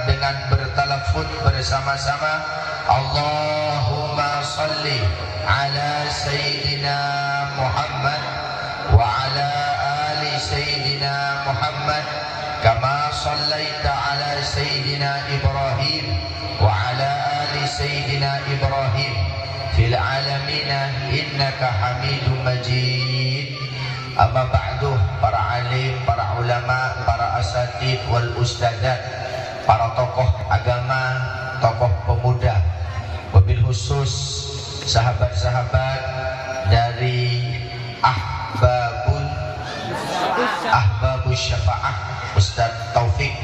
dengan bertalafut bersama-sama. Allahumma salli ala Sayyidina Muhammad wa ala ali Sayyidina Muhammad kama sallaita ala Sayyidina Ibrahim wa ala ali Sayyidina Ibrahim fil alamina innaka Hamidum Majid. Amma ba'du, para alim, para ulama, para asatid wal ustadzat, para tokoh agama, tokoh pemuda, wabil khusus sahabat-sahabat dari Ahbabus Syafa'ah Ustadz Taufik,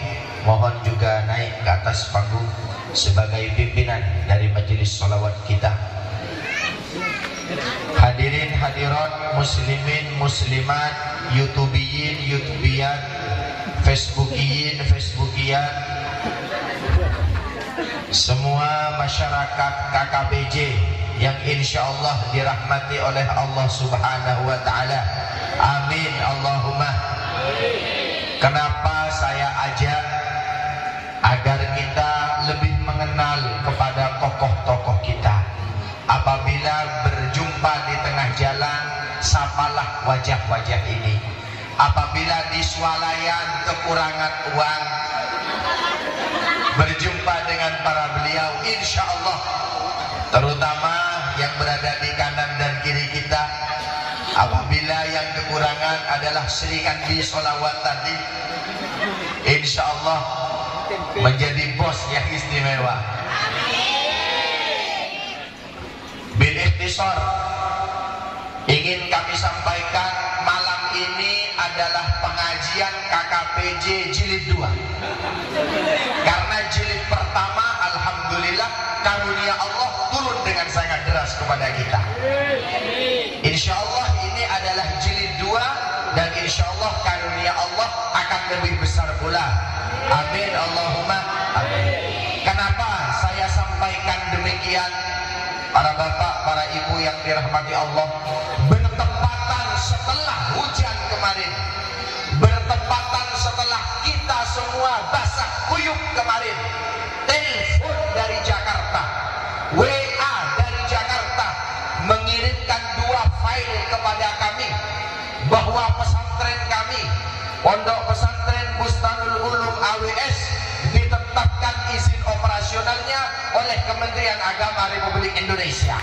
mohon juga naik ke atas panggung sebagai pimpinan dari majelis sholawat kita. Hadirin hadirat, muslimin muslimat, youtubiyin youtubiat, facebookiyin facebookiat, semua masyarakat KKBJ yang insya Allah dirahmati oleh Allah Subhanahu wa Ta'ala. Amin Allahumma. Kenapa saya ajak? Agar kita lebih mengenal kepada tokoh-tokoh kita. Apabila berjumpa di tengah jalan, sapalah wajah-wajah ini. Apabila di swalayan kekurangan uang, berjumpa dengan para beliau, insya Allah, terutama yang berada di kanan dan kiri kita, apabila yang kekurangan adalah serikandi sholawat tadi, insya Allah menjadi bos yang istimewa. Bil ikhtisar, ingin kami sampaikan malam ini adalah pengajian KKPJ jilid 2. Karena jilid pertama alhamdulillah karunia Allah turun dengan sangat deras kepada kita. Insya Allah ini adalah jilid 2 dan insya Allah karunia Allah akan lebih besar pula. Amin Allahumma amin. Kenapa saya sampaikan demikian? Para bapak, para ibu yang dirahmati Allah, bertepatan setelah hujan kemarin, bertepatan setelah kita semua basah kuyup kemarin, telepon dari Jakarta, WA dari Jakarta mengirimkan 2 file kepada kami bahwa pesantren kami, Pondok Pesantren Bustanul Ulum AWS, ditetapkan izin operasionalnya oleh Kementerian Agama Republik Indonesia.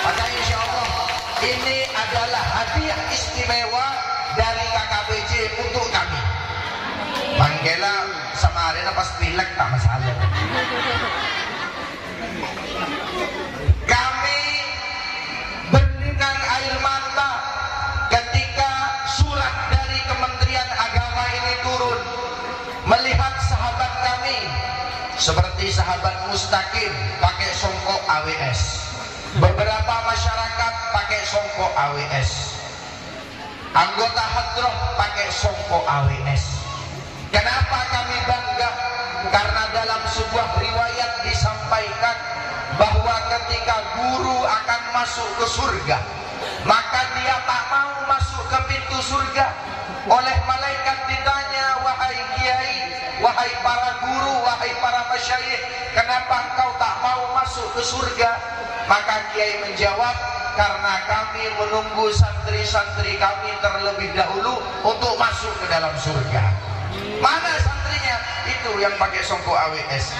Maka insya Allah ini adalah hadiah istimewa dari KKBJ untuk kami. Manggela sama Arena pas pilek tak masalah. Kami berlinang air mata ketika surat dari Kementerian Agama ini turun, melihat sahabat kami seperti sahabat Mustaqim pakai songkok AWS, beberapa masyarakat pakai songkok AWS, anggota hadroh pakai songkok AWS. Kenapa kami bangga? Karena dalam sebuah riwayat disampaikan bahwa ketika guru akan masuk ke surga, maka dia tak mau masuk ke pintu surga. Oleh malaikat ditanya, wahai kiai, wahai para guru, wahai para masyayikh, kenapa engkau tak mau masuk ke surga? Maka kiai menjawab, karena kami menunggu santri-santri kami terlebih dahulu untuk masuk ke dalam surga. Mana santrinya? Itu yang pakai songkok AWS,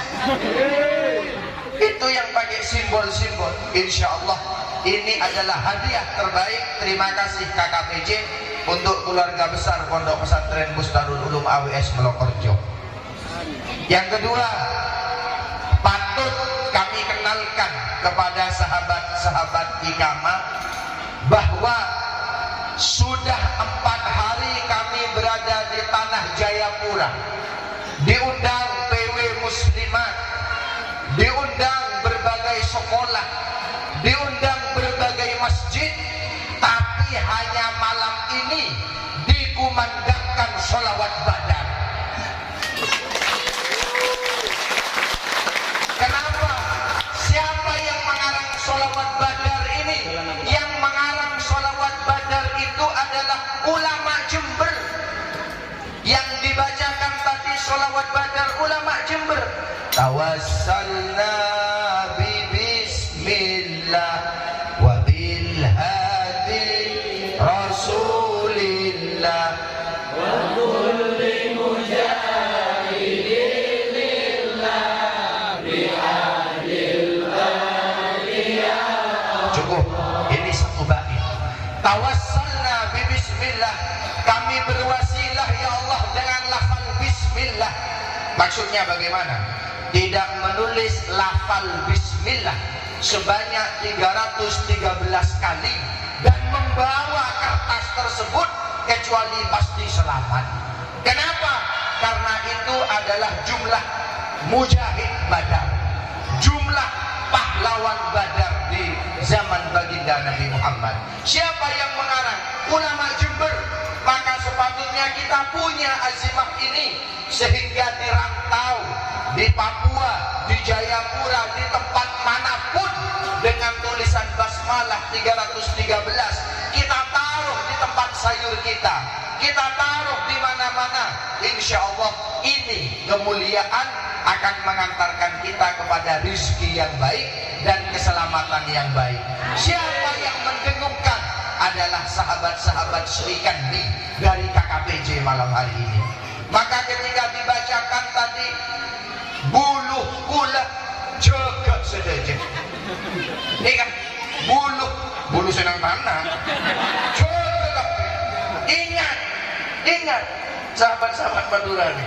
itu yang pakai simbol-simbol. Insya Allah ini adalah hadiah terbaik. Terima kasih KKPJ untuk keluarga besar Pondok Pesantren Bustanul Ulum AWS Melokorjo. Yang kedua, patut kami kenalkan kepada sahabat-sahabat Iqamah bahwa sudah 4 hari kami berada di tanah Jayapura, diundang PW Muslimat, diundang berbagai sekolah, diundang berbagai masjid, tapi hanya malam ini dikumandangkan sholawat badar. Kenapa? Siapa yang mengarang sholawat badar ini? Yang mengarang sholawat badar itu adalah ulama Jember. Yang dibacakan tadi sholawat tawassalna bi bismillah wa bil hadi rasulillah wa kulli mujahidin lillah bi adil bariyah. Cukup, ini satu bait. Tawassalna bi bismillah, kami berwasilah ya Allah dengan lafal bismillah. Maksudnya bagaimana? Tidak menulis lafal bismillah sebanyak 313 kali dan membawa kertas tersebut kecuali pasti selamat. Kenapa? Karena itu adalah jumlah mujahid Badar, jumlah pahlawan Badar di zaman baginda Nabi Muhammad. Siapa yang mengarang? Ulama Jember. Maka sepatutnya kita punya azimah ini, sehingga di rantau, di Papua, di Jayapura, di tempat manapun, dengan tulisan basmalah 313 kita taruh di tempat sayur kita taruh di mana-mana. Insya Allah ini kemuliaan akan mengantarkan kita kepada rizki yang baik dan keselamatan yang baik. Siapa yang mendengungkan adalah sahabat-sahabat Sri Kandi dari KKPJ malam hari ini. Maka ketika dibacakan tadi buluh kula jaga sedaja, ini kan bulu senang tanah jaga. Ingat sahabat-sahabat Madura ini.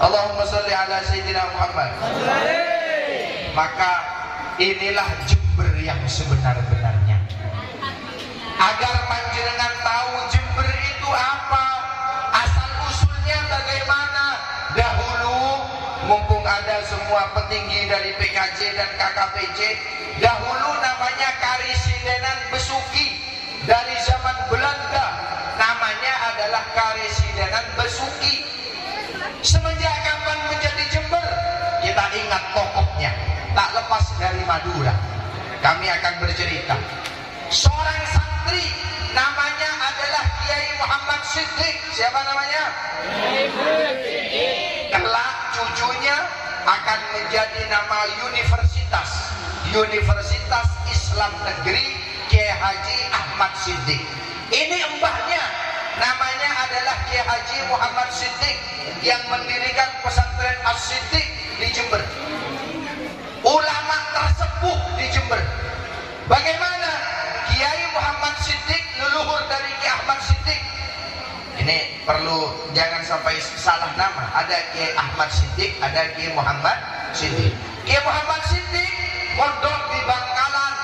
Allahumma sholli ala sayyidina Muhammad. Maka inilah Jember yang sebenar-benarnya. Agar panjenengan tahu Jember itu apa, asal usulnya bagaimana. Dahulu mumpung ada semua petinggi dari PKJ dan KKPJ, dahulu namanya Karesidenan Besuki. Dari zaman Belanda namanya adalah Karesidenan Besuki. Semenjak kapan menjadi Jember? Kita ingat tokohnya, tak lepas dari Madura. Kami akan bercerita. Seorang santri namanya adalah Kiai Muhammad Siddiq. Siapa namanya? Kelak cucunya akan menjadi nama Universitas Islam Negeri Kiai Haji Ahmad Siddiq. Ini mbahnya namanya adalah Kiai Haji Muhammad Siddiq yang mendirikan pesantren As-Siddiq di Jember. Ulama tersepuh di Jember. Bagaimana? Kiai Muhammad Siddiq leluhur dari Kiai Ahmad Siddiq. Ini perlu jangan sampai salah nama. Ada Kiai Ahmad Siddiq, ada Kiai Muhammad Siddiq. Kiai Muhammad Siddiq mondok di Bangkalan,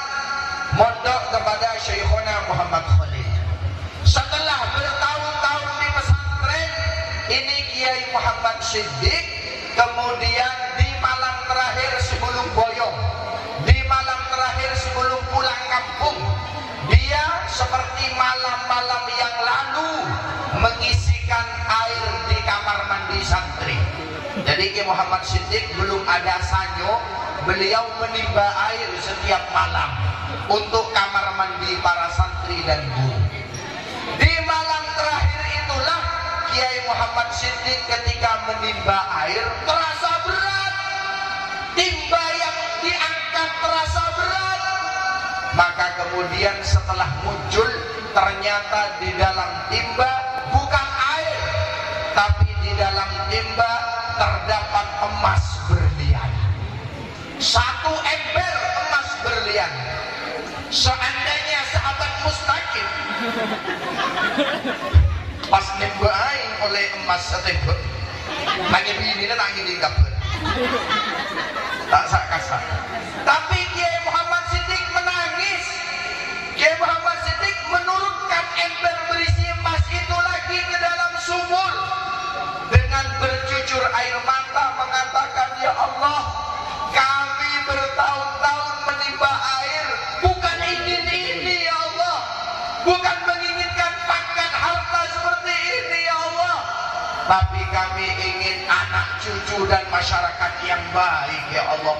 mondok kepada Syekhona Muhammad Khalid. Setelah bertahun-tahun di pesantren, ini Kiai Muhammad Siddiq kemudian di malam terakhir sebelum boyong, di malam terakhir sebelum pulang kampung, dia seperti malam-malam yang lalu mengisikan air di kamar mandi santri. Jadi Kiai Muhammad Siddiq belum ada sanyo, beliau menimba air setiap malam untuk kamar mandi para santri dan guru. Di malam terakhir itulah Kiai Muhammad Siddiq ketika menimba air terasa berat, timba yang diangkat terasa berat. Maka kemudian setelah muncul, ternyata di dalam timba bukan air, tapi di dalam timba terdapat emas berlian. 1 ember emas berlian. Seandainya sahabat mustaqim pas nimba aing oleh emas setembek, hanya begini tak ingin dikabur, tak sakasa. Tapi Kiai Muhammad Siddiq menangis. Kiai Muhammad Siddiq menurunkan ember berisi emas itu lagi ke dalam sumur dengan bercucur air mata mengatakan, ya Allah, kami bertahun-tahun menimba air bukan ingin ini ya Allah, bukan menginginkan pangkat harta seperti ini ya Allah, tapi kami ingin anak cucu dan masyarakat yang baik ya Allah,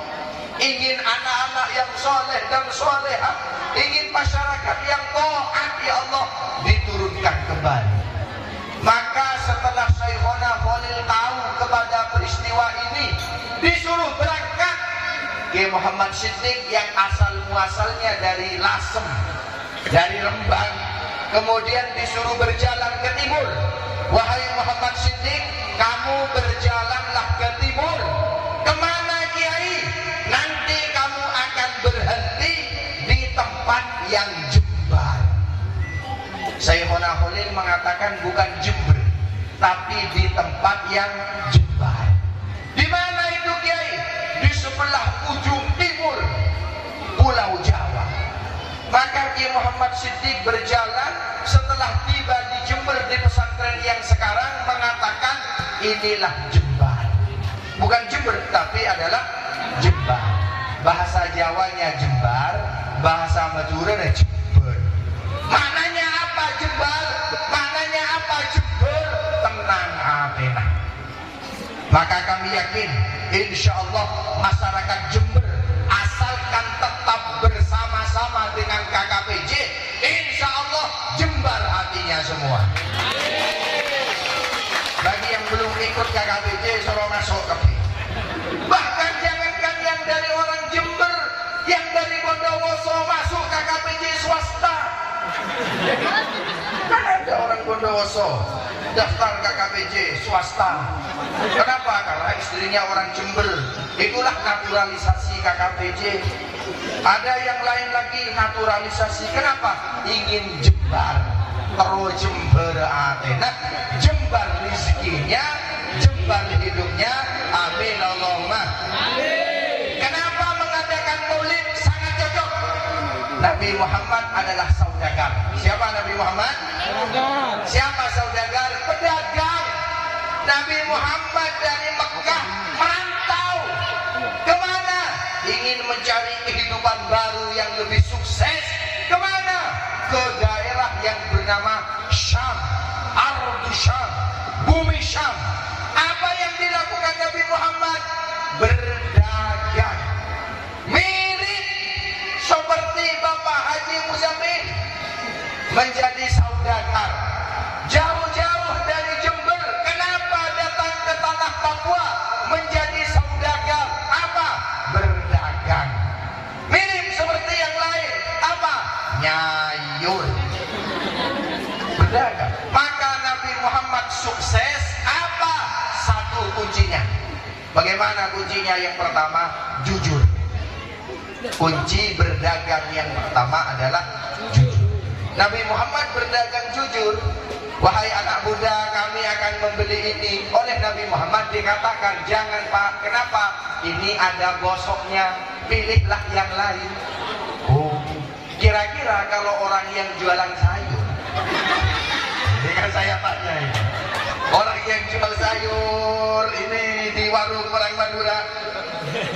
ingin anak-anak yang soleh dan solehah, ingin masyarakat yang taat ya Allah. Diturunkan kembali. Maka setelah Syekhona Khalil tahu kepada peristiwa ini, Muhammad Siddiq yang asal muasalnya dari Lasem, dari Rembang, kemudian disuruh berjalan ke timur. Wahai Muhammad Siddiq, kamu berjalanlah ke timur. Kemana Kiai? Nanti kamu akan berhenti di tempat yang jembar. Sayyidina Khalil mengatakan bukan Jember, tapi di tempat yang jembar. Di mana itu Kiai? Di sebelah ujung timur Pulau Jawa. Maka Kiai Muhammad Siddiq berjalan, setelah tiba di Jember di pesantren yang sekarang mengatakan inilah jembar. Bukan Jember, tapi adalah jembar. Bahasa Jawanya jembar, bahasa Madura jember. Maknanya apa jembar? Maknanya apa jember? Tenang atenah. Maka kami yakin insya Allah masyarakat Jember asalkan tetap bersama-sama dengan KKPJ, insya Allah jembar hatinya semua. Bagi yang belum ikut KKPJ suruh masuk ke sini. Bahkan jangankan yang dari orang Jember, yang dari Bondowoso masuk KKPJ swasta. Kan ada orang Bondowoso daftar KKPJ swasta. Kenapa? Karena istrinya orang Jember. Itulah naturalisasi KKPJ. Ada yang lain lagi naturalisasi. Kenapa? Ingin jembar. Terus jember atenah, jembar rezekinya, jembar hidupnya. Amin Allahumma. Kenapa mengadakan maulid? Sangat cocok. Nabi Muhammad adalah saudagar. Siapa Nabi Muhammad? Siapa saudagar? Pedagang. Nabi Muhammad dari Mekah merantau kemana? Ingin mencari kehidupan baru yang lebih sukses. Kemana? Ke daerah yang bernama Syam, Ardu Syam, bumi Syam. Apa yang dilakukan Nabi Muhammad? Berdagang. Mirip seperti Bapak Haji Muzamil menjadi saudagar. Jauh-jauh dari Jember, kenapa datang ke tanah Papua menjadi saudagar? Apa? Berdagang. Mirip seperti yang lain. Apa? Nyayur. Berdagang. Maka Nabi Muhammad sukses. Apa? Satu kuncinya. Bagaimana kuncinya? Yang pertama, jujur. Kunci berdagang yang pertama adalah jujur. Nabi Muhammad berdagang jujur. Wahai anak muda, kami akan membeli ini. Oleh Nabi Muhammad dikatakan, jangan Pak. Kenapa? Ini ada gosoknya, pilihlah yang lain. Oh, kira-kira kalau orang yang jualan sayur, ini kan saya tanya ini, orang yang jual sayur ini di warung orang Madura,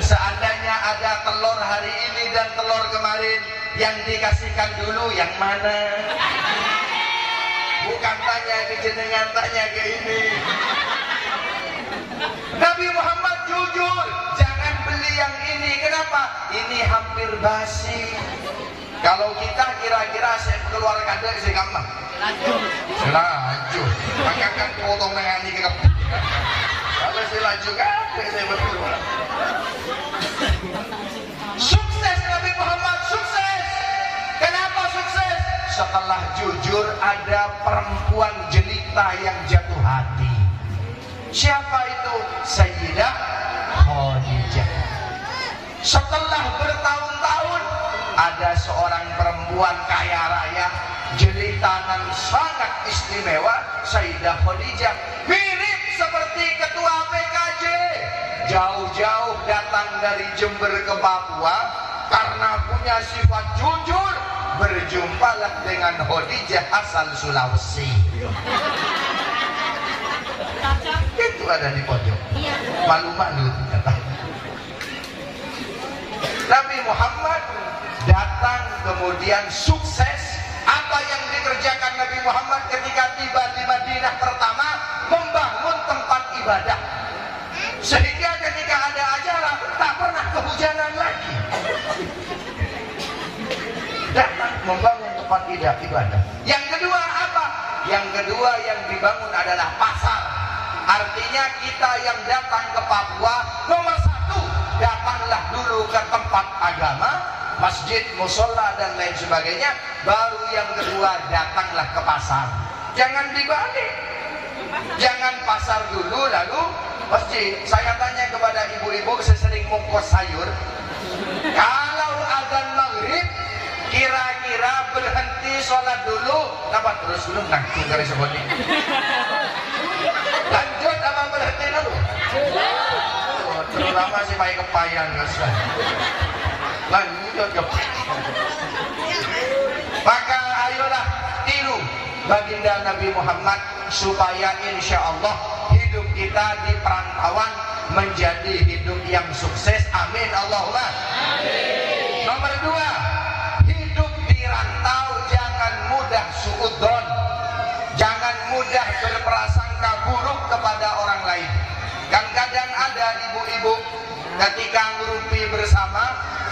seandainya ada telur hari ini dan telur kemarin, yang dikasihkan dulu yang mana? Bukan tanya ke jenengan, tanya ke ini. Nabi Muhammad jujur, jangan beli yang ini. Kenapa? Ini hampir basi. Kalau kita kira-kira saya keluar kadang saya gampang. Laju. Maka kan potong dengan ini ke kepala. Kalau saya laju kan, saya betul. Sukses Nabi Muhammad, sukses. Kenapa sukses? Setelah jujur ada perempuan jelita yang jatuh hati. Siapa itu? Sayyidah Khadijah. Setelah bertahun-tahun ada seorang perempuan kaya raya, jelitanan sangat istimewa, Sayyidah Khadijah. Mirip seperti ketua PKJ. Jauh-jauh datang dari Jember ke Papua karena punya sifat jujur. Berjumpalah dengan Khadijah asal Sulawesi. Itu ada di pojok. Malu-malu kata. Nabi Muhammad datang kemudian sukses. Apa yang dikerjakan Nabi Muhammad ketika tiba di Madinah pertama? Membangun tempat ibadah. Sehingga ketika ada acara tak pernah kehujanan lagi. Datang membangun tempat ibadah. Yang kedua apa? Yang kedua yang dibangun adalah pasar. Artinya kita yang datang ke Papua, nomor satu datanglah dulu ke tempat agama, masjid, musola dan lain sebagainya. Baru yang kedua datanglah ke pasar. Jangan dibalik. Jangan pasar dulu lalu masjid. Saya tanya kepada ibu-ibu sesering mungkos sayur, kalau azan maghrib kira-kira berhenti sholat dulu, apa terus dulu nangku dari sebutnya? Lanjut apa berhenti dulu? Terutama si bayi kepayan kan. Lanjut ya. Maka ayolah tiru baginda Nabi Muhammad supaya insya Allah hidup kita di perantauan menjadi hidup yang sukses. Amin Allahumma amin. Nomor 2, hidup di rantau jangan mudah suudzon, jangan mudah berprasangka buruk kepada orang lain. Kan kadang ada ibu-ibu ketika ngerumpi bersama,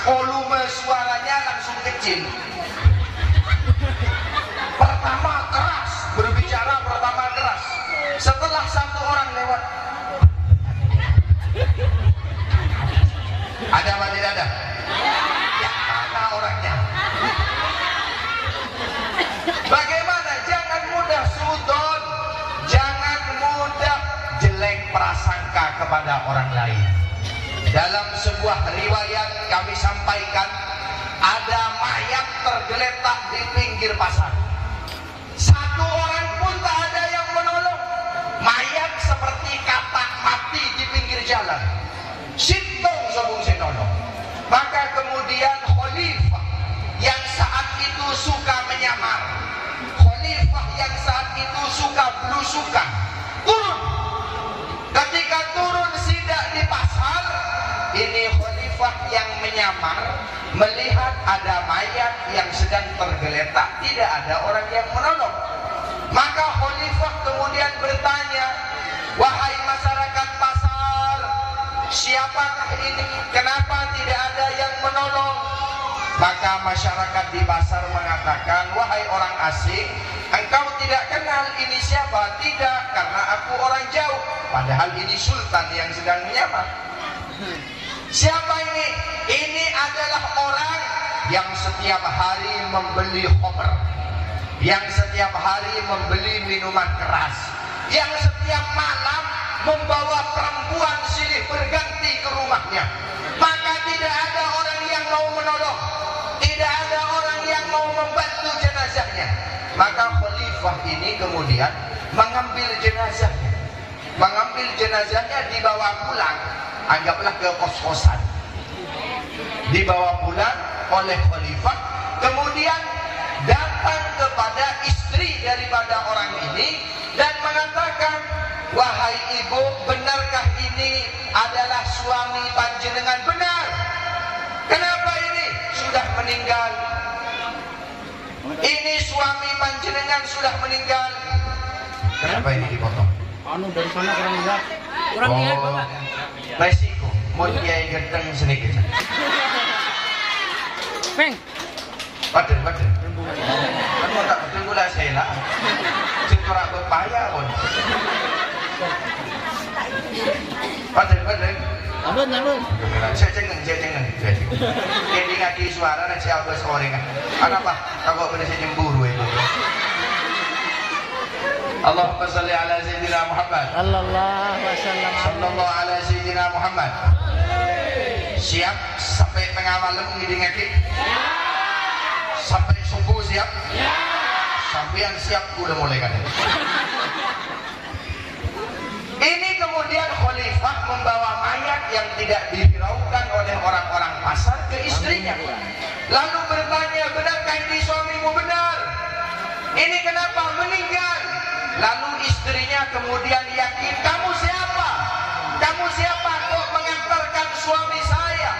volume suaranya langsung kecil. Pertama keras, berbicara pertama keras. Setelah satu orang lewat, ada apa tidak ada? Yang mana orangnya? Bagaimana? Jangan mudah suudzon, jangan mudah jelek prasangka kepada orang lain. Dalam sebuah riwayat kami sampaikan, ada mayat tergeletak di pinggir pasar. Satu orang pun tak ada yang menolong. Mayat seperti katak mati di pinggir jalan. Sintong sobung sinono. Maka kemudian khalifah yang saat itu suka menyamar, khalifah yang saat itu suka belusukan, turun. Ketika turun sidak di pasar, ini khalifah yang menyamar melihat ada mayat yang sedang tergeletak, tidak ada orang yang menolong. Maka khalifah kemudian bertanya, wahai masyarakat pasar, siapakah ini? Kenapa tidak ada yang menolong? Maka masyarakat di pasar mengatakan, wahai orang asing, engkau tidak kenal ini siapa? Tidak, karena aku orang jauh. Padahal ini sultan yang sedang menyamar. Siapa ini? Ini adalah orang yang setiap hari membeli khamr, yang setiap hari membeli minuman keras, yang setiap malam membawa perempuan silih berganti ke rumahnya. Maka tidak ada orang yang mau menolong, tidak ada orang yang mau membantu jenazahnya. Maka khalifah ini kemudian mengambil jenazahnya, dibawa pulang, anggaplah ke kos-kosan, dibawa pulang oleh khalifah. Kemudian datang kepada istri daripada orang ini dan mengatakan, wahai ibu, benarkah ini adalah suami panjenengan? Benar. Kenapa ini? Sudah meninggal. Ini suami panjenengan sudah meninggal. Kenapa ini dipotong? Anu dari sana kurang lihat. Kurang lihat Bapak. Resiko mau kiai genteng sedikit. Peng. Padel. Anu tak betul gula saya lah. Cengkorak berpaya pun. Padel. Nyalun. Saya cengen. Ini ngaki suara dan saya abis orang. Kenapa? Kau boleh saya nyemburu itu. Allahumma salli ala Sayyidina Muhammad. Sallallahu ala Sayyidina Muhammad. Siap sampai tengah malam ngiding ngaki? Sampai subuh siap? Sampai yang siap udah mulai kan? Ini kemudian khalifah membawa mayat yang tidak dihiraukan oleh orang-orang pasar ke istrinya. Lalu bertanya, benarkah ini suamimu? Benar. Ini kenapa meninggal? Lalu istrinya kemudian yakin, kamu siapa? Kamu siapa kok mengantarkan suami saya?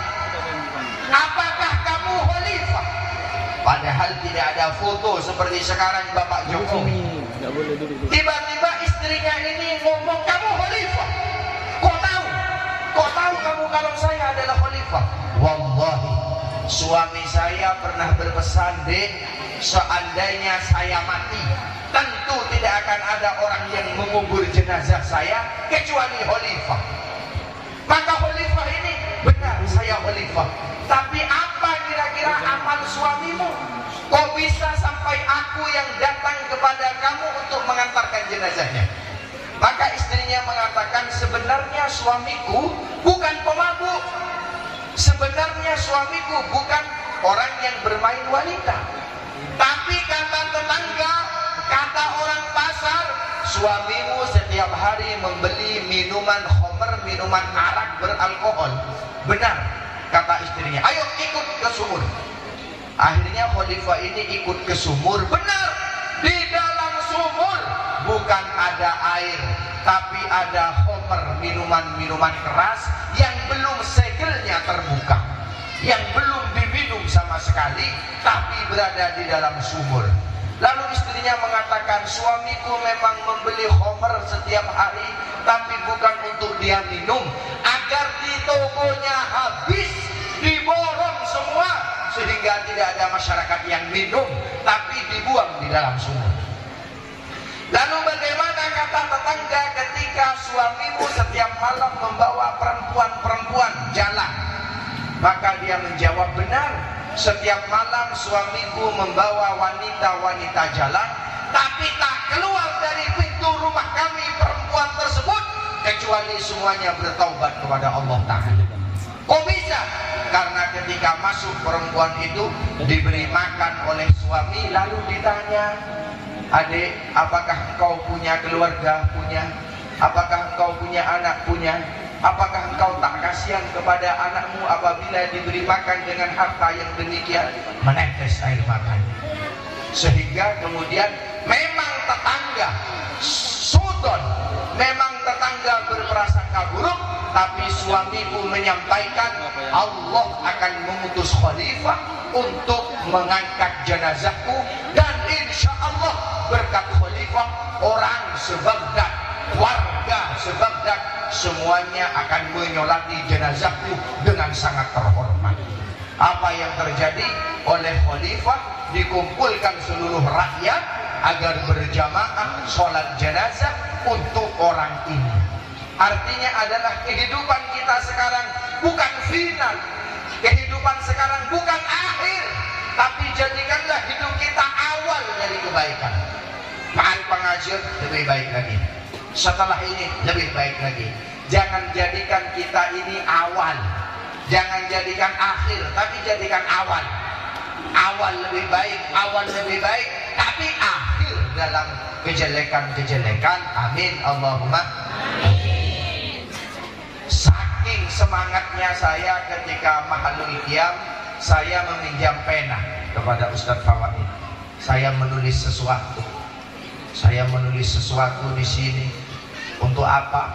Apakah kamu khalifah? Padahal tidak ada foto seperti sekarang Bapak Jokowi. Tiba-tiba istrinya ini ngomong, kamu khalifah. Kok tahu? Kok tahu kamu kalau saya adalah khalifah? Wallahi, suami saya pernah berpesan, Dek, seandainya saya mati, tentu tidak akan ada orang yang mengubur jenazah saya kecuali khalifah. Maka khalifah ini benar, untuk mengantarkan jenazahnya. Maka istrinya mengatakan, sebenarnya suamiku bukan pemabuk, sebenarnya suamiku bukan orang yang bermain wanita, tapi kata tetangga, kata orang pasar, suamimu setiap hari membeli minuman khamr, minuman arak beralkohol. Benar, kata istrinya, ayo ikut ke sumur. Akhirnya khalifah ini ikut ke sumur. Benar, di dalam sumur bukan ada air, tapi ada khamr, minuman-minuman keras yang belum segelnya terbuka, yang belum diminum sama sekali, tapi berada di dalam sumur. Lalu istrinya mengatakan, suamiku memang membeli khamr setiap hari, tapi bukan untuk dia minum, agar di tokonya habis, diborong semua, sehingga tidak ada masyarakat yang minum, tapi dibuang di dalam sumur. Lalu bagaimana, kata tetangga, ketika suamimu setiap malam membawa perempuan-perempuan jalan? Maka dia menjawab, benar, setiap malam suamiku membawa wanita-wanita jalan, tapi tak keluar dari pintu rumah kami perempuan tersebut kecuali semuanya bertaubat kepada Allah Ta'ala. Kok bisa? Karena ketika masuk perempuan itu diberi makan oleh suami, lalu ditanya, adik, apakah engkau punya keluarga? Punya. Apakah engkau punya anak? Punya. Apakah engkau tak kasihan kepada anakmu apabila diberi makan dengan harta yang demikian? Menetes air matanya. Sehingga kemudian memang tetangga sudon, memang tetangga berprasangka buruk, tapi suamiku menyampaikan Allah akan mengutus khalifah untuk mengangkat jenazahku, dan insya Allah berkat khalifah orang se-Baghdad, warga se-Baghdad semuanya akan menyolati jenazahku dengan sangat terhormat. Apa yang terjadi? Oleh khalifah dikumpulkan seluruh rakyat agar berjamaah sholat jenazah untuk orang ini. Artinya adalah kehidupan kita sekarang bukan final, kehidupan sekarang bukan akhir, tapi jadikanlah hidup kita awal dari kebaikan. Ma'al pengajian lebih baik lagi, setelah ini lebih baik lagi. Jangan jadikan kita ini awal, jangan jadikan akhir, tapi jadikan awal. Awal lebih baik, awal lebih baik, tapi akhir dalam kejelekan-kejelekan. Amin Allahumma amin. Saking semangatnya saya ketika Mahalul Qiyam, saya meminjam pena kepada Ustadz Fawaid. Saya menulis sesuatu. Saya menulis sesuatu di sini. Untuk apa?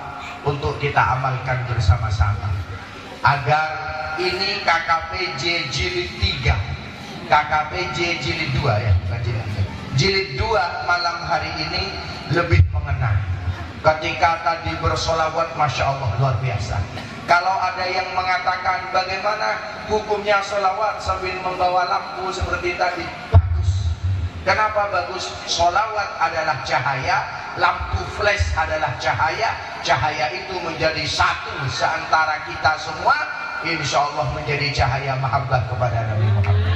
Untuk kita amalkan bersama-sama. Agar ini KKPJ jilid 3, KKPJ jilid 2 ya, bukan jilid 3. Jilid 2 malam hari ini lebih mengena. Ketika tadi bersolawat, Masya Allah luar biasa. Kalau ada yang mengatakan bagaimana hukumnya solawat sambil membawa lampu seperti tadi, bagus. Kenapa bagus? Solawat adalah cahaya, lampu flash adalah cahaya. Cahaya itu menjadi satu seantara kita semua, insya Allah menjadi cahaya mahabbah kepada Nabi Muhammad.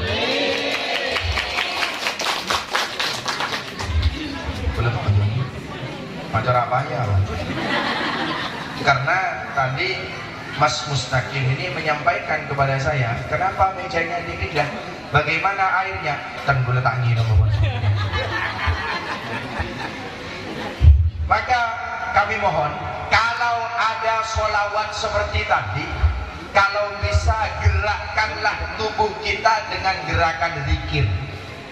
Belum pacar apanya? Karena tadi Mas Mustaqim ini menyampaikan kepada saya, kenapa mejanya dipindah? Bagaimana airnya? Kan boleh tangi nomor. Maka kami mohon, kalau ada sholawat seperti tadi, kalau bisa gerakkanlah tubuh kita dengan gerakan zikir.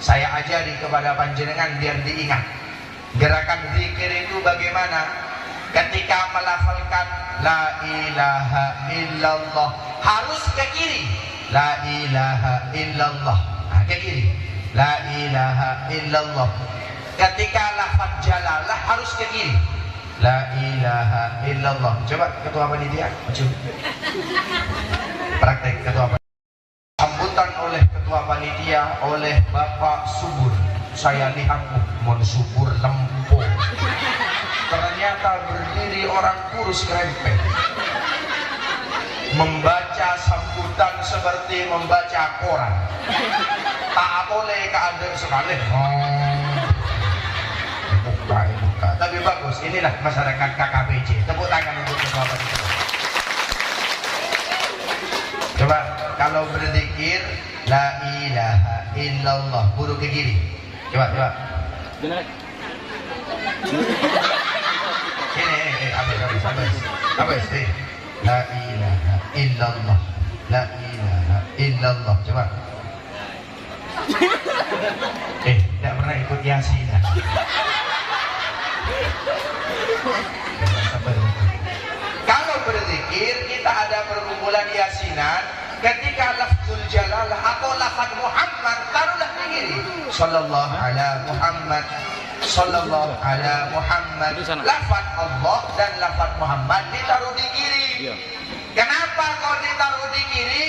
Saya ajari kepada panjenengan biar diingat. Gerakan zikir itu bagaimana? Ketika melafalkan la ilaha illallah, harus ke kiri. La ilaha illallah, nah, ke kiri. La ilaha illallah. Ketika lafaz jalalah harus ke kiri. La ilaha illallah. Coba ketua panitia, maju. Praktek ketua panitia. Sambutan oleh ketua panitia oleh Bapak Subur. Saya lihat mon subur lempo. Ternyata berdiri orang kurus krempeng. Membaca sambutan seperti membaca koran. Tak boleh keadaan sekali. Bukan. Tapi bagus, inilah masyarakat KKBC. Tepuk tangan untuk ketua panitia. Coba kalau berzikir la ilaha illallah, buru ke kiri. Coba. Benar. Ini, habis. La ilaha illallah, la ilaha illallah. Coba. Tidak pernah ikut Yasin. Kalau berzikir kita ada perkumpulan Yasinan. Ketika lafzul jalalah atau lafaz Muhammad taruhlah di kiri. Sallallahu ala Muhammad, sallallahu ala Muhammad. Lafaz Allah dan lafaz Muhammad ditaruh di kiri. Iya. Kenapa kau ditaruh di kiri?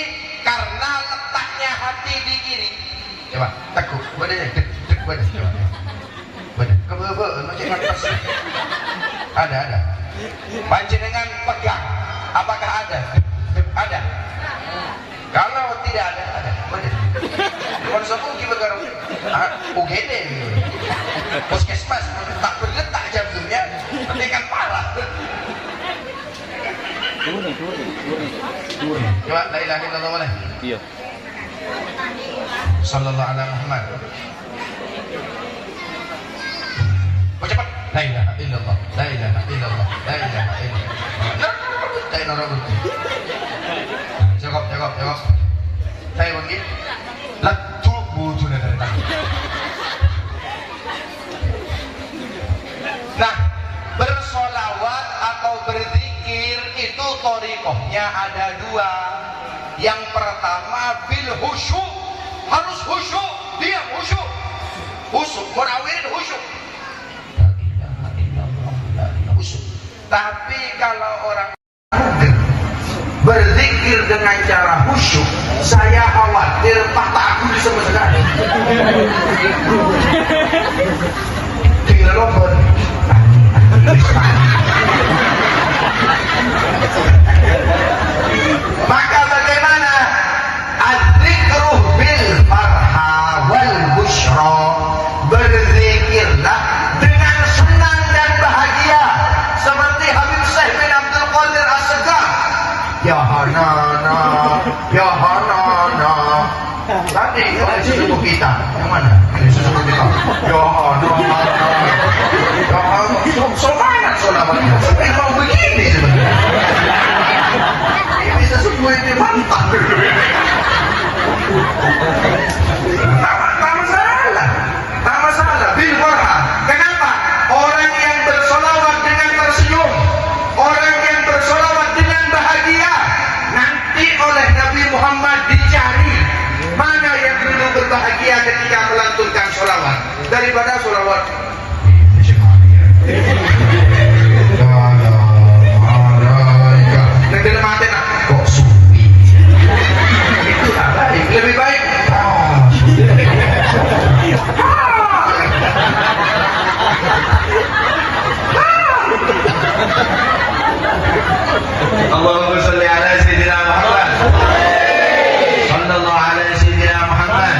Karena letaknya hati di kiri. Coba tekuk, boleh dek, boleh coba. Boleh. Kebe, macam nafas. Ada. Panjenengan pegang. Apakah ada? Ada. Kalau tidak ada. Boleh. Konsumsi kita UGD. Puskesmas tak berletak jantungnya, nanti kan parah. Turun. Coba la ilaha illallah boleh? Iya. Sallallahu ala Muhammad. Oh cepat. La ilaha illallah, la ilaha illallah, la ilaha illallah. La ilaha illallah. Cukup. Saya bagi. Latu bujuna dari tangan. Nah, bersolawat atau berzikir itu thariqahnya ada dua. Yang pertama bil khusyuk, harus khusyuk, diam khusyuk. Khusyuk, murawir khusyuk. Tapi kalau orang berzikir dengan cara khusyuk, saya khawatir patah aku di semua sekali. Tinggal lompat. Maka bagaimana? Az-zikru bil farha wal busyra. Berzikirlah dengan senang dan bahagia, seperti Habib Syekh bin Abdul Qadir As-Segar. Ya Hanana, ya Hanana. Tadi kalau susu kita, yang mana? Ini susu kita. Ya Hanana, ya Hanana. Semangat solawatnya. Memang begini sebenarnya. Ini bisa semua ini mantap. Tak masalah. Bil farha. Kenapa? Orang yang bersolawat dengan tersenyum, orang yang bersolawat dengan bahagia, nanti oleh Nabi Muhammad dicari mana yang dulu berbahagia ketika melantunkan solawat daripada solawat. Yang dalam hati kok suwi. Itu tak baik. Lebih baik. Allahumma sholli ala sayyidina Muhammad. Sallallahu ala sayyidina Muhammad.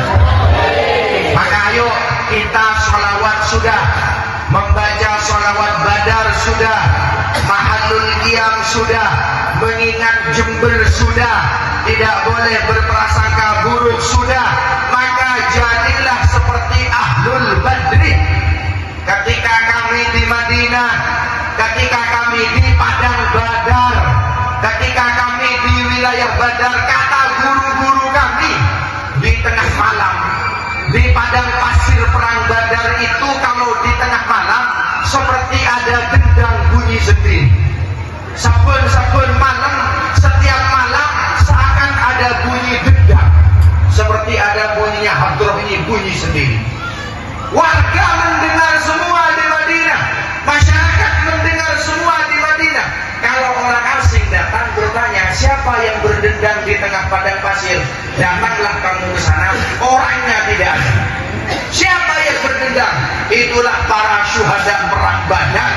Maka ayo kita sholawat sudah, membaca sholawat badar sudah, mahalul qiyam sudah, mengingat Jember sudah, tidak boleh berprasangka buruk sudah. Maka jadilah seperti ahlul badri. Ketika kami di Madinah, ketika kami di padang badar, ketika kami di wilayah badar, kata guru-guru kami, di tengah malam, di padang pasir perang badar itu, kalau di tengah malam seperti ada gendang bunyi sendiri. Sabun malam, setiap malam seakan ada bunyi gendang, seperti ada bunyinya hadroh ini bunyi sendiri. Warga mendengar semua di Madinah, masyarakat mendengar semua di Madinah. Kalau orang asing datang bertanya, siapa yang berdendang di tengah padang pasir? Datanglah kamu ke sana, orangnya tidak ada. Siapa yang berdendang? Itulah para syuhada perang Badar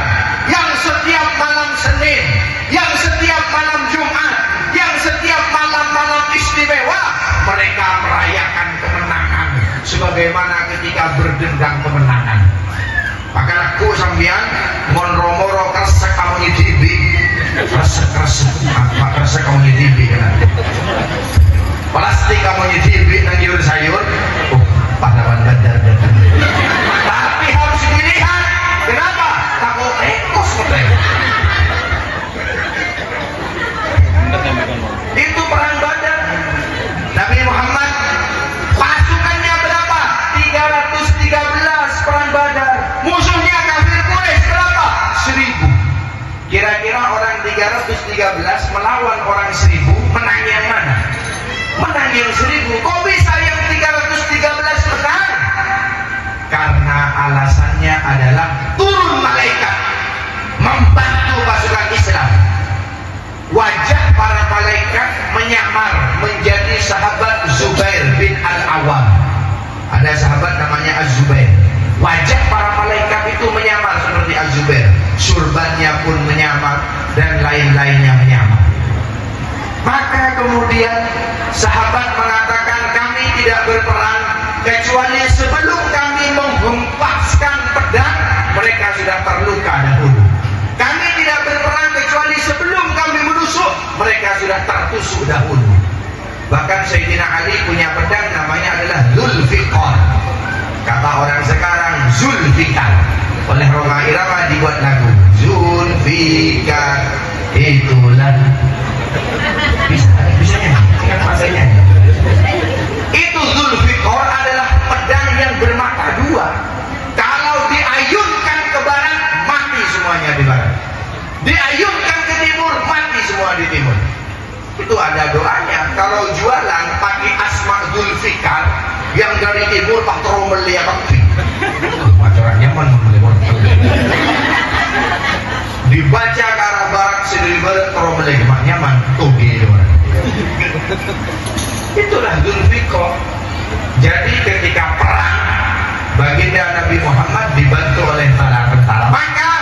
yang setiap malam Senin, yang setiap malam Jumat, yang setiap malam-malam istimewa mereka merayakan kemenangan sebagaimana ketika berdendang kemenangan. Maka aku sambian Resek mak resek kamu nyetibi kan plastik kamu nyetibi nang sayur sayur pahlawan Badar datang tapi harus dilihat kenapa takut ekos itu perang Badar Nabi Muhammad pasukannya berapa 313 perang Badar musuhnya kafir Quraisy berapa 1000 kira-kira orang 313 melawan orang 1000 menang yang mana menang yang 1000 kok bisa yang 313 menang karena alasannya adalah turun malaikat membantu pasukan Islam wajah para malaikat menyamar menjadi sahabat Zubair bin Al-Awwam ada sahabat namanya Az-Zubair wajah para malaikat itu menyamar seperti Az-Zubair surbannya pun menyamar dan lain-lainnya menyamar maka kemudian sahabat mengatakan kami tidak berperang kecuali sebelum kami menghempaskan pedang mereka sudah terluka dahulu kami tidak berperang kecuali sebelum kami menusuk mereka sudah tertusuk dahulu bahkan Sayyidina Ali punya pedang namanya adalah Zulfikar kata orang sekarang Zulfikar oleh Roma Irama dibuat lagu Zulfikar itulah bisa kan masanya itu Zulfikar adalah pedang yang bermata dua kalau diayunkan ke barat mati semuanya di barat diayunkan ke timur mati semua di timur itu ada doanya kalau jualan pakai asma Zulfikar yang dari timur pak tromel ya pak macoran nyaman dibaca ke arah barat sendiri barat tromel mak nyaman toge itulah Zulfikar jadi ketika perang baginda Nabi Muhammad dibantu oleh para tentara maka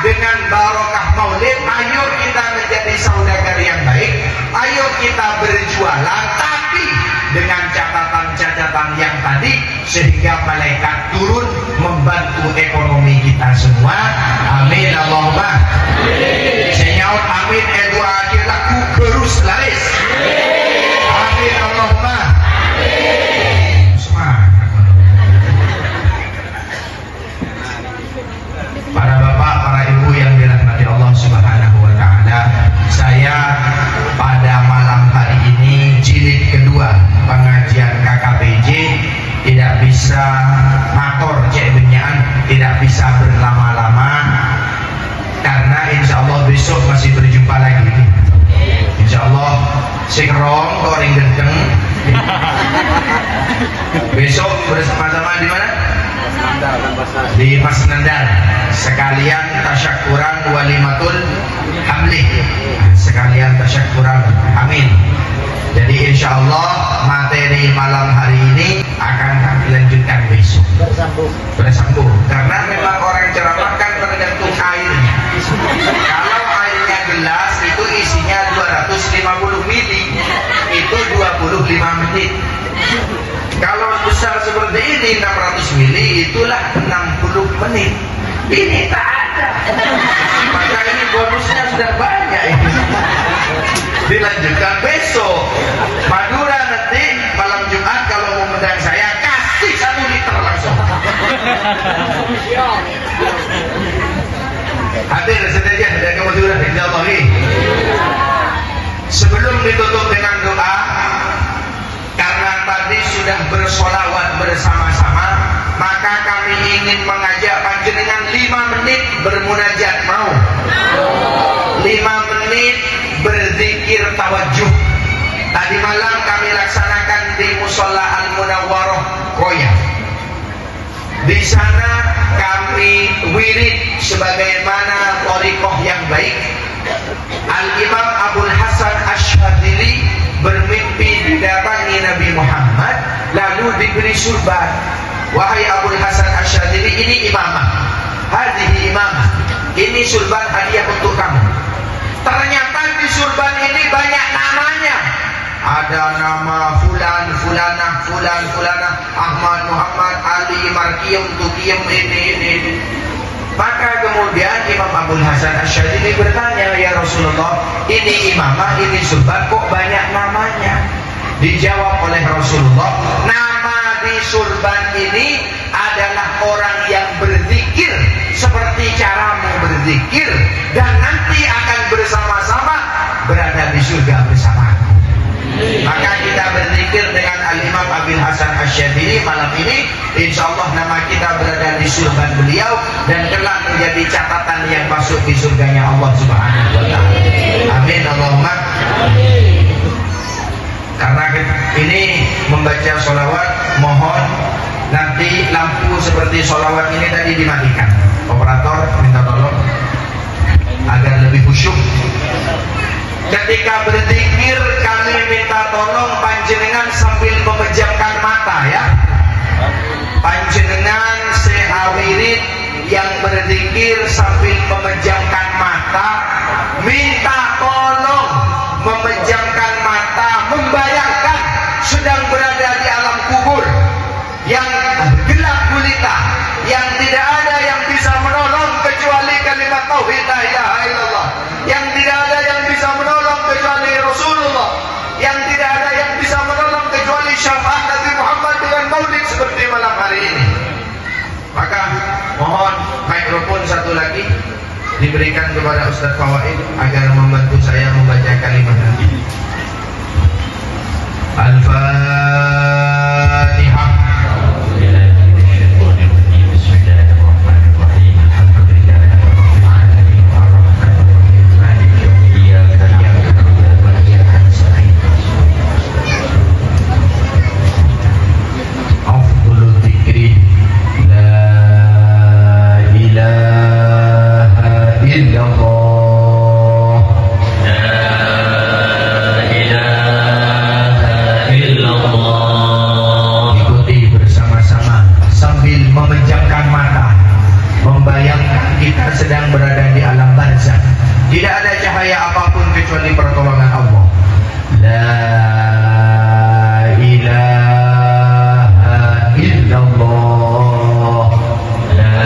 dengan barokah maulid ayo kita menjadi saudagar yang baik ayo kita berjualan tapi dengan catatan-catatan yang tadi sehingga malaikat turun membantu ekonomi kita semua amin Allahumma senyaut amin edua akhir laku berus laris amin Allahumma para bapak, para ibu yang dirahmati Allah Subhanahu wa Ta'ala, saya pada malam hari ini jilid kedua pengajian KKBJ tidak bisa mator benyaan, tidak bisa berlama-lama karena insya Allah besok masih berjumpa lagi. Insya Allah sikrong koring gendeng besok bersama-sama di mana? Di Mas Nandar sekalian tasyakuran walimatul hamlih sekalian tasyakuran amin jadi insya Allah materi malam hari ini akan kami lanjutkan besok bersambung karena memang orang ceramahkan tergantung airnya kalau airnya gelas itu isinya 250 mili itu 25 menit kalau besar seperti ini 600 mili itulah 60 menit ini tak ada maka ini bonusnya sudah banyak ini dilanjutkan besok Madura nanti malam Jumat kalau mau mendang saya kasih 1 liter langsung hadir saja dari Madura insyaallah sebelum ditutup dengan doa karena tadi sudah bersolawat bersama-sama maka kami ingin mengajak panjenengan 5 menit bermunajat mau 5 menit berzikir tawajuh tadi malam kami laksanakan di Musola Al-Munawwarah Koya di sana kami wirid sebagaimana thariqah yang baik Al-Imam Abul Hasan Asyadili bermimpi didatangi Nabi Muhammad lalu diberi surban wahai Abul Hasan Asyadili ini imamah hadhihi imamah ini surban hadiah untuk kamu ternyata di surban ini banyak namanya ada nama fulan fulanah fulan fulanah Ahmad Muhammad Ali Markiem Tukiem ini Maka kemudian Imam Abdul Hasan Asy'adzili bertanya, ya Rasulullah, ini imamah, ini surban kok banyak namanya? Dijawab oleh Rasulullah, nama di surban ini adalah orang yang berzikir seperti caramu berzikir, dan nanti akan bersama-sama berada di surga bersamaku. Maka kita berzikir dengan Al-Imam Abdul Hasan Asy'adzili malam ini, insya Allah nama kita berada di surban beliau dan kelak menjadi catatan yang masuk di surganya Allah Subhanahu wa ta'ala. Amin Allahumma. Karena ini membaca sholawat, mohon nanti lampu seperti sholawat ini tadi dimatikan. Operator minta tolong agar lebih khusyuk. Ketika berzikir kami minta tolong panjenengan sambil memejamkan mata ya. Panjenengan sehawirid yang berzikir sambil memejamkan mata, minta tolong memejamkan mata, membayangkan sedang berada di alam kubur yang gelap gulita, yang tidak ada yang bisa menolong kecuali kalimat tauhid la ilaha illallah, yang tidak ada yang bisa menolong kecuali Rasulullah, yang tidak ada yang bisa menolong kecuali syafaat Nabi Muhammad dengan maulid seperti malam hari ini. Maka mohon mikrofon satu lagi diberikan kepada Ustaz Fawaid agar membantu saya membaca kalimat nanti. Al-Fatihah. Sedang berada di alam barzakh, tidak ada cahaya apapun kecuali pertolongan Allah. La ilaha illallah, la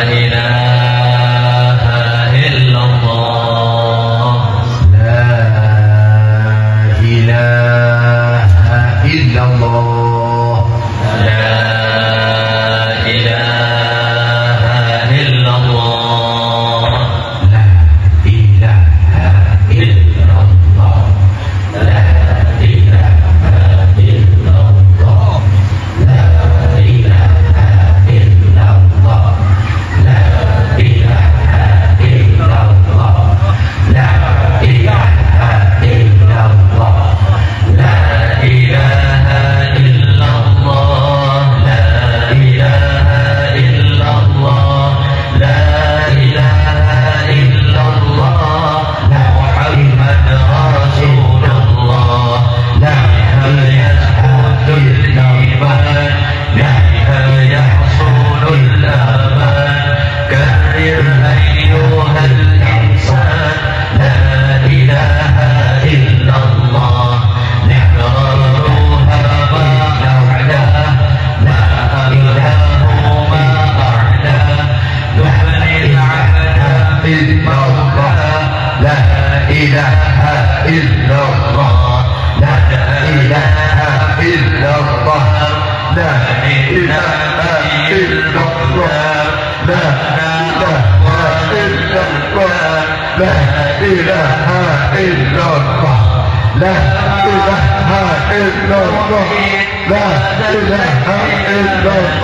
ilaha illallah, la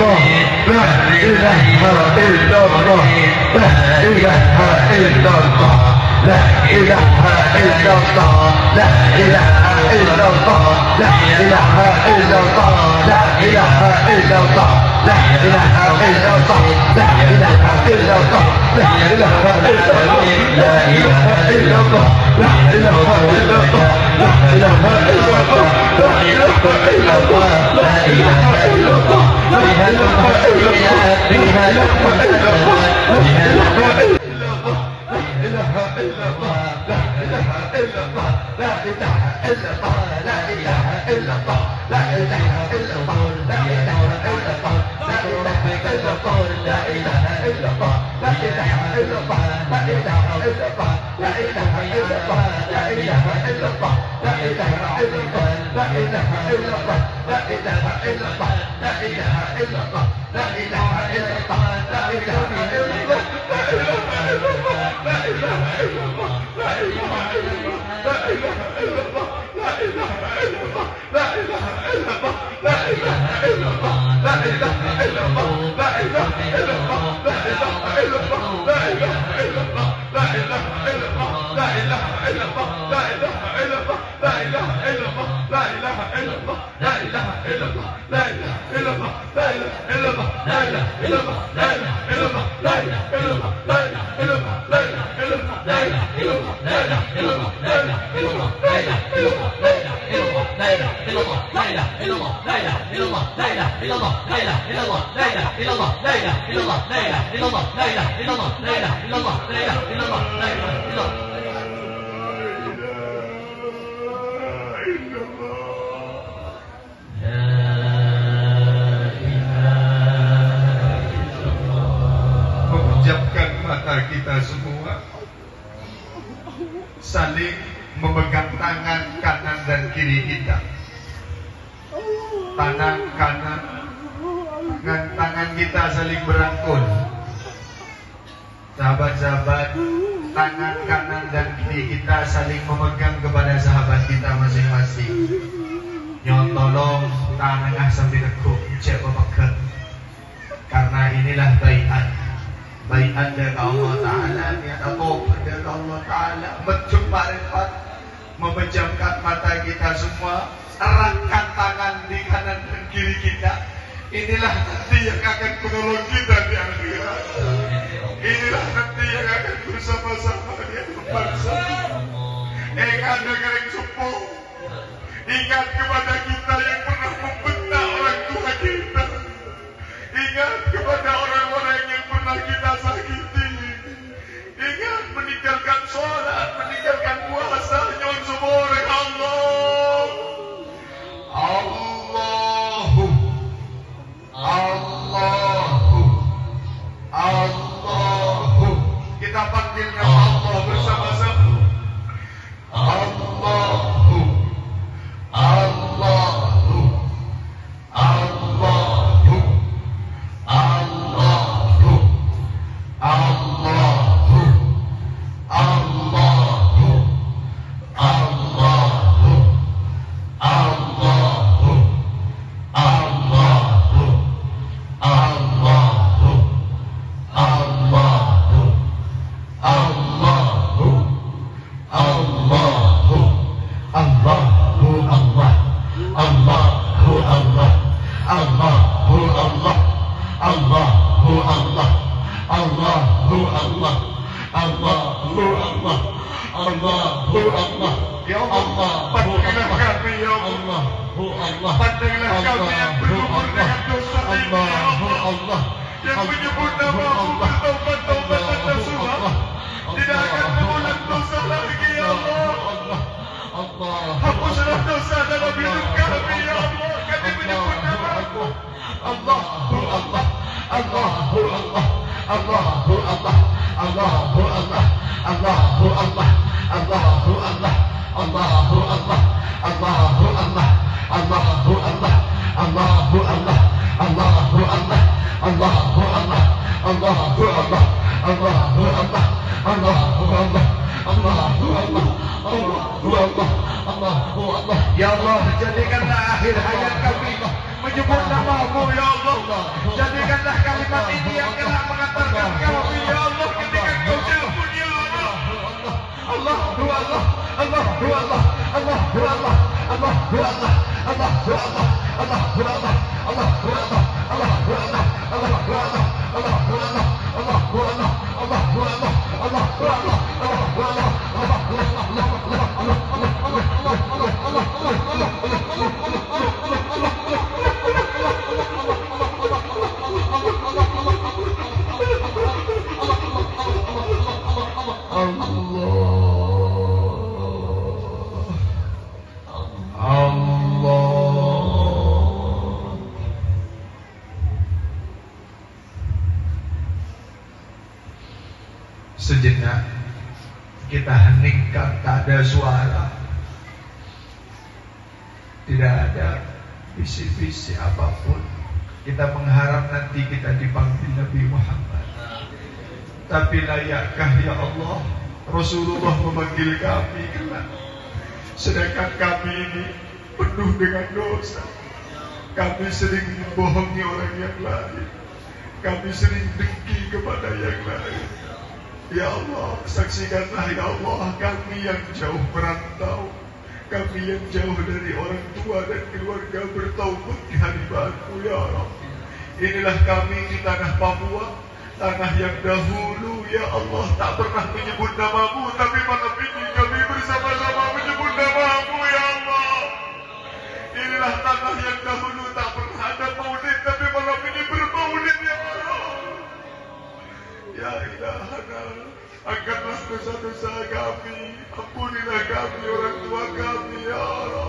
ilaha illallah, la ilaha illallah. Memejamkan mata kita semua, saling memegang tangan kanan dan kiri kita. Tangan kanan dengan tangan kita saling berangkul. Sahabat-sahabat, tangan kanan dan kiri kita saling memegang kepada sahabat kita masing-masing. Nyon tolong tangan sambil nekuk cek pemegang. Karena inilah baiat. Baiat dari Allah Ta'ala, niat apa dari Allah Ta'ala, berjumpa repat, memejamkan mata kita semua, eratkan tangan di kanan dan kiri kita. Inilah nanti yang akan menolong kita di akhirat. Inilah nanti yang akan bersama-sama di alam bangsa. Ingat dengan yang sepuh, ingat kepada kita yang pernah membentak orang tua kita. Ingat kepada orang-orang yang pernah kita sakiti. Ingat meninggalkan sholat, meninggalkan puasa, nyon semua orang Allah. Allahu kita panggilnya Allah bersama-sama. Allahu Ya Allah, pandanglah kami ya Allah. Pandanglah kami yang berlumur dengan dosa ini ya Allah. Yang menyebut nama-Mu bertaubat-taubat dan nasuha. Tidak akan mengulang dosa lagi ya Allah. Hapuslah dosa dalam hidup kami ya Allah. Kami menyebut nama-Mu. Allahu Allah, Allahu Allah, Allahu Allah, Allahu Allah, Allahu Allah, Allahu Allah, Allahu Allah, Allahu Allah, Allahu Allah, Allahu Allah, Allahu Allah, Allahu Allah, Allahu Allah, Allahu Allah, Allahu Allah, Allahu Allah, Allahu Allah, Allahu Allah. Ya Allah, jadikanlah akhir hayat kami menyebut nama-Mu ya Allah. Jadikanlah kalimat ini yang kelak mengantarkan kami ya Allah ketika Kau jemput ya Allah. Allahu Allah, Allahu Allah, Allahu Allah, Allahu Allah, Allahu Allah, Allahu Allah, Allahu Allah, Allahu Allah, Allahu Allah, Allahu Allah, Allahu Allah, Allahu Allah, Allahu Allah, Allahu Allah, Allah. sejenak, kita heningkan, tak ada suara, tidak ada bisi-bisi apapun. Kita mengharap nanti kita dipanggil Nabi Muhammad. Tapi layakkah ya Allah Rasulullah memanggil kami kelak, sedangkan kami ini penuh dengan dosa. Kami sering membohongi orang yang lain, kami sering dengki kepada yang lain. Ya Allah, saksikanlah ya Allah, kami yang jauh merantau, kami yang jauh dari orang tua dan keluarga bertaubat di hadirat-Mu ya Allah. Inilah kami di tanah Papua, tanah yang dahulu ya Allah tak pernah menyebut nama-Mu, tapi malam ini kami bersama-sama menyebut nama-Mu ya Allah. Inilah tanah yang dahulu tak pernah ada maulid, tapi malam ini bermaulid ya Allah. Ya ilahana, angkatlah dosa-dosa kami, ampunilah kami orang tua kami ya Allah.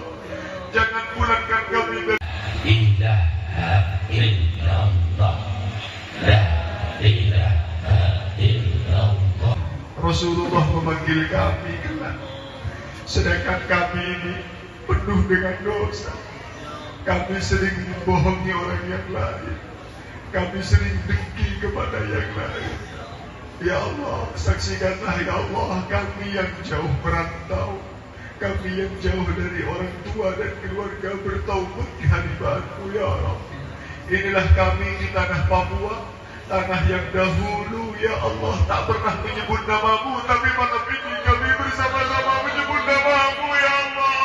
Jangan pulangkan kami dari ilaha illallah, la ilaha illallah. Rasulullah memanggil kami kelak, sedangkan kami ini penuh dengan dosa. Kami sering membohongi orang yang lain, kami sering dengki kepada yang lain. Ya Allah, saksikanlah ya Allah, kami yang jauh merantau, kami yang jauh dari orang tua dan keluarga bertaubat di hadirat-Mu ya Allah. Inilah kami di tanah Papua, tanah yang dahulu ya Allah tak pernah menyebut nama-Mu, tapi malam ini kami bersama-sama menyebut nama-Mu ya Allah.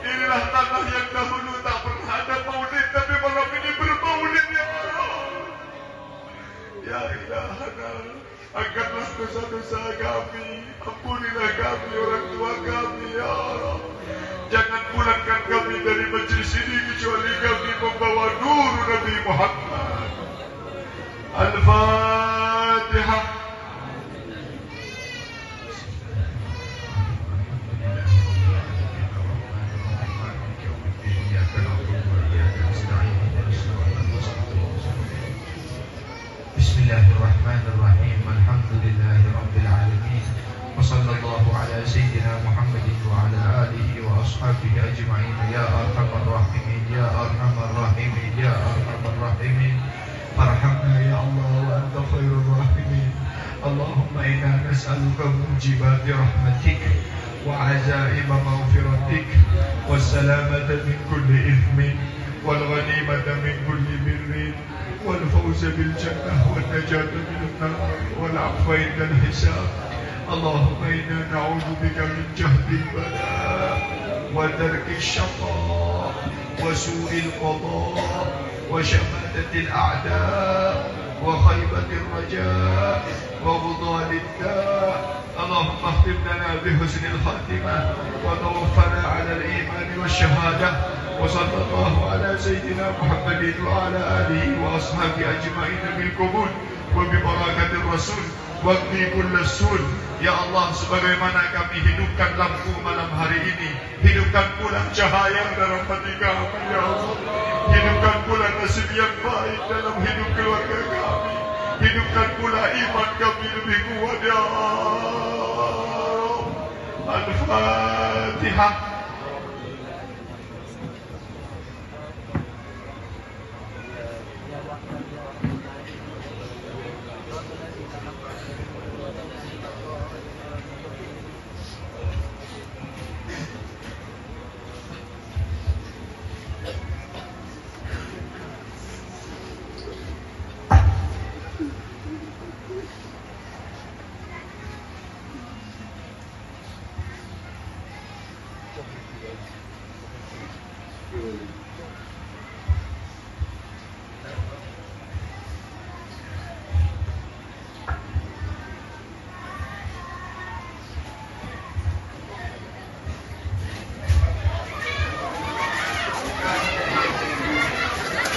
Inilah tanah yang dahulu tak pernah ada maulid, tapi malam ini bermaulid ya Allah. Ya ilahana, angkatlah dosa-dosa kami, ampunilah kami orang tua kami ya Allah. Jangan pulangkan kami dari majlis ini kecuali kami membawa nur Nabi Muhammad. Al-Fatihah. Bismillahirrahmanirrahim. Alhamdulillahi rabbil alamin. Wa sallallahu ala sayyidina Muhammadin wa ala alihi wa ashabihi ajma'in. Ya arhamar rahimin, ya arhamar rahimin, ya arhamar rahimin. Farhamna ya Allah wa anta khairur rahimin. Allahumma inna nas'aluka mujibati rahmatik wa azaima maghfiratik was salamata min kulli ithmin wal ghanimata min kulli birrin wal fawza bil jannah wan najata minan nar wal 'afwa indal hisab. Allahumma inna na'udzu bika min jahdil bala wa darkis syaqa wa su'il qada وشماتة الأعداء وخيبة الرجاء وبطال الداء. اللهم اختم لنا بحسن الخاتمة وتوفنا على الإيمان والشهادة. وصلى الله على سيدنا محمد وعلى آله وأصحابه أجمعين بالقبول وببركة الرسول واقضي كل السول. Ya Allah, sebagaimana kami hidupkan lampu malam hari ini, hidupkan pula cahaya dalam hati kami ya Allah. Hidupkan pula nasib yang baik dalam hidup keluarga kami. Hidupkan pula iman kami lebih kuat ya Allah. Al-Fatihah. Good.